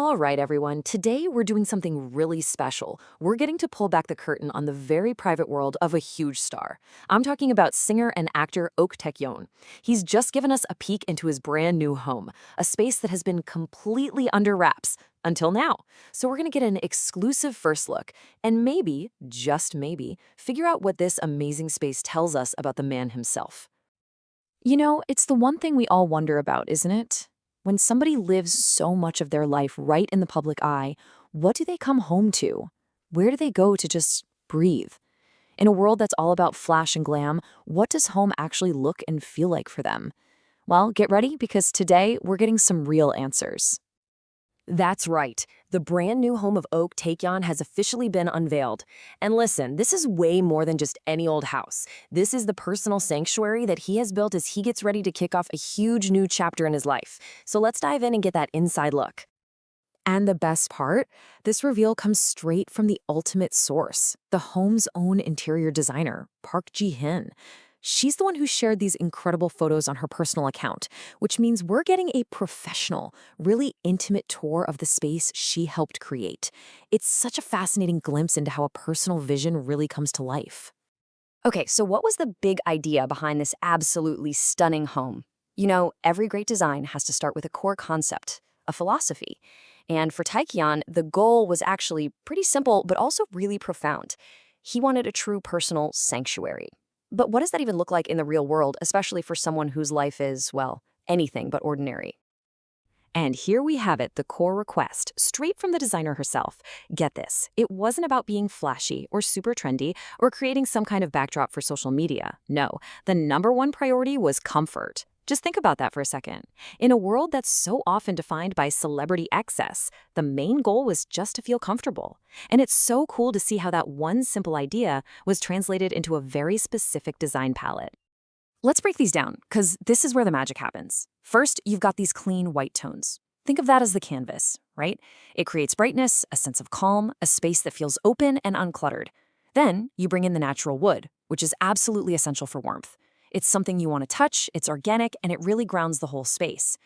All right, everyone. Today we're doing something really special. We're getting to pull back the curtain on the very private world of a huge star. I'm talking about singer and actor 2 Taecyeon. He's just given us a peek into his brand new home, a space that has been completely under wraps until now. So we're going to get an exclusive first look and maybe, just maybe, figure out what this amazing space tells us about the man himself. You know, it's the one thing we all wonder about, isn't it? When somebody lives so much of their life right in the public eye, what do they come home to? Where do they go to just breathe? In a world that's all about flash and glam, what does home actually look and feel like for them? Well, get ready because today we're getting some real answers. That's right. The brand new home of 2 Taecyeon has officially been unveiled. And listen, this is way more than just any old house. This is the personal sanctuary that he has built as he gets ready to kick off a huge new chapter in his life. So let's dive in and get that inside look. And the best part, this reveal comes straight from the ultimate source, the home's own interior designer, Park Ji-hin. She's the one who shared these incredible photos on her personal account, which means we're getting a professional, really intimate tour of the space she helped create. It's such a fascinating glimpse into how a personal vision really comes to life. Okay, so what was the big idea behind this absolutely stunning home? You know, every great design has to start with a core concept, a philosophy. And for Taekyeon, the goal was actually pretty simple, but also really profound. He wanted a true personal sanctuary. But what does that even look like in the real world, especially for someone whose life is, well, anything but ordinary? And here we have it, the core request, straight from the designer herself. Get this, it wasn't about being flashy or super trendy or creating some kind of backdrop for social media. No, the number one priority was comfort. Just think about that for a second. In a world that's so often defined by celebrity excess, the main goal was just to feel comfortable. And it's so cool to see how that one simple idea was translated into a very specific design palette. Let's break these down, because this is where the magic happens. First, you've got these clean white tones. Think of that as the canvas, right? It creates brightness, a sense of calm, a space that feels open and uncluttered. Then you bring in the natural wood, which is absolutely essential for warmth. It's something you want to touch, it's organic, and it really grounds the whole space.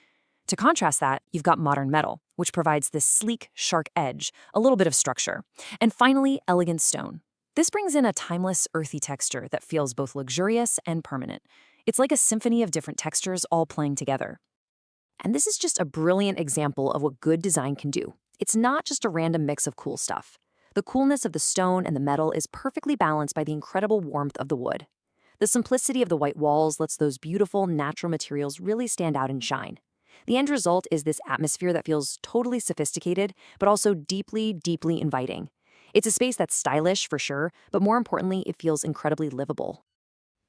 To contrast that, you've got modern metal, which provides this sleek, sharp edge, a little bit of structure. And finally, elegant stone. This brings in a timeless, earthy texture that feels both luxurious and permanent. It's like a symphony of different textures all playing together. And this is just a brilliant example of what good design can do. It's not just a random mix of cool stuff. The coolness of the stone and the metal is perfectly balanced by the incredible warmth of the wood. The simplicity of the white walls lets those beautiful natural materials really stand out and shine. The end result is this atmosphere that feels totally sophisticated, but also deeply, deeply inviting. It's a space that's stylish for sure, but more importantly, it feels incredibly livable.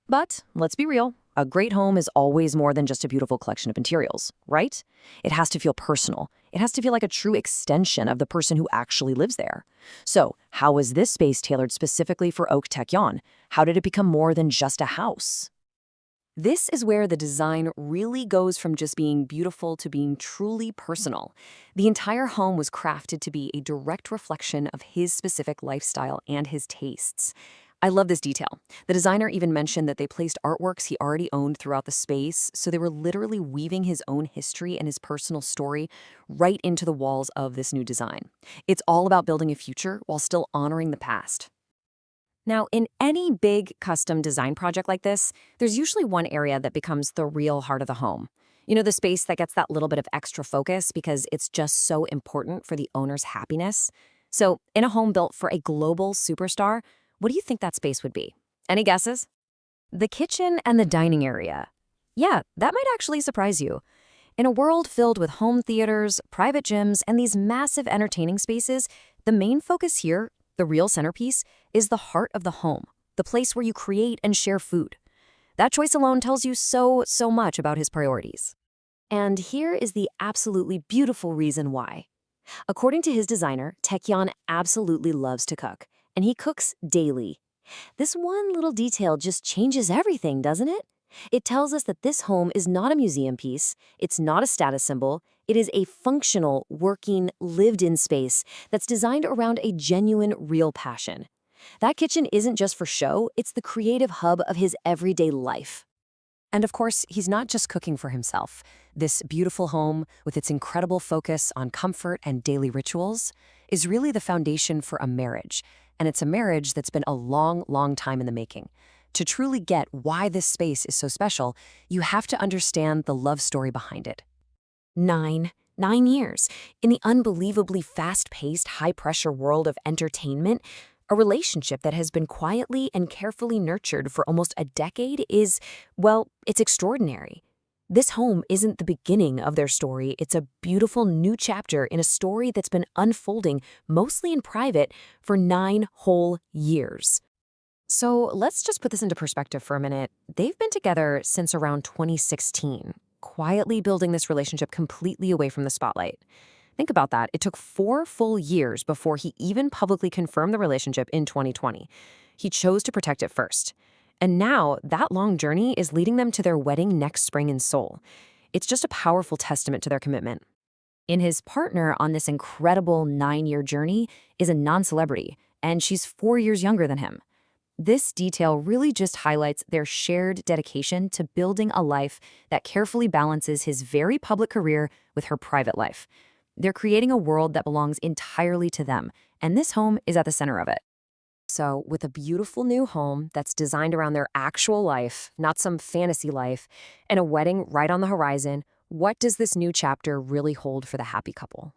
But let's be real, a great home is always more than just a beautiful collection of materials, right? It has to feel personal. It has to feel like a true extension of the person who actually lives there. So, how was this space tailored specifically for 2 Taecyeon? How did it become more than just a house? This is where the design really goes from just being beautiful to being truly personal. The entire home was crafted to be a direct reflection of his specific lifestyle and his tastes. I love this detail. The designer even mentioned that they placed artworks he already owned throughout the space, so they were literally weaving his own history and his personal story right into the walls of this new design. It's all about building a future while still honoring the past. Now, in any big custom design project like this, there's usually one area that becomes the real heart of the home. You know, the space that gets that little bit of extra focus because it's just so important for the owner's happiness. So, in a home built for a global superstar, what do you think that space would be? Any guesses? The kitchen and the dining area. Yeah, that might actually surprise you. In a world filled with home theaters, private gyms, and these massive entertaining spaces, the main focus here, the real centerpiece, is the heart of the home, the place where you create and share food. That choice alone tells you so much about his priorities. And here is the absolutely beautiful reason why. According to his designer, Taecyeon absolutely loves to cook, and he cooks daily. This one little detail just changes everything, doesn't it? It tells us that this home is not a museum piece, it's not a status symbol, it is a functional, working, lived-in space that's designed around a genuine, real passion. That kitchen isn't just for show, it's the creative hub of his everyday life. And of course, he's not just cooking for himself. This beautiful home, with its incredible focus on comfort and daily rituals, is really the foundation for a marriage. And it's a marriage that's been a long, long time in the making. To truly get why this space is so special, you have to understand the love story behind it. 9 years. In the unbelievably fast-paced, high-pressure world of entertainment, a relationship that has been quietly and carefully nurtured for almost a decade is, well, it's extraordinary. This home isn't the beginning of their story, it's a beautiful new chapter in a story that's been unfolding, mostly in private, for 9 whole years. So let's just put this into perspective for a minute. They've been together since around 2016, quietly building this relationship completely away from the spotlight. Think about that. It took 4 full years before he even publicly confirmed the relationship in 2020. He chose to protect it first. And now that long journey is leading them to their wedding next spring in Seoul. It's just a powerful testament to their commitment. And his partner on this incredible 9-year journey is a non-celebrity, and she's 4 years younger than him. This detail really just highlights their shared dedication to building a life that carefully balances his very public career with her private life. They're creating a world that belongs entirely to them, and this home is at the center of it. So, with a beautiful new home that's designed around their actual life, not some fantasy life, and a wedding right on the horizon, what does this new chapter really hold for the happy couple?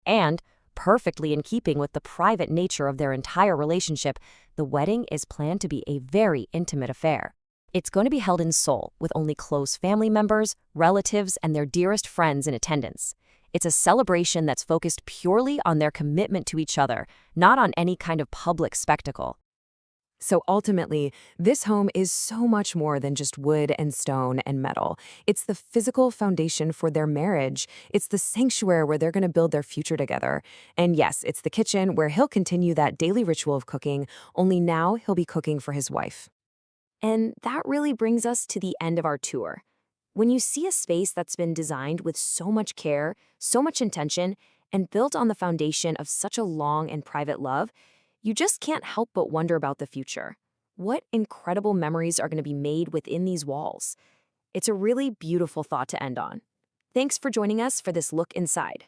And, perfectly in keeping with the private nature of their entire relationship, the wedding is planned to be a very intimate affair. It's going to be held in Seoul with only close family members, relatives, and their dearest friends in attendance. It's a celebration that's focused purely on their commitment to each other, not on any kind of public spectacle. So ultimately, this home is so much more than just wood and stone and metal. It's the physical foundation for their marriage. It's the sanctuary where they're going to build their future together. And yes, it's the kitchen where he'll continue that daily ritual of cooking, only now he'll be cooking for his wife. And that really brings us to the end of our tour. When you see a space that's been designed with so much care, so much intention, and built on the foundation of such a long and private love, you just can't help but wonder about the future. What incredible memories are going to be made within these walls? It's a really beautiful thought to end on. Thanks for joining us for this look inside.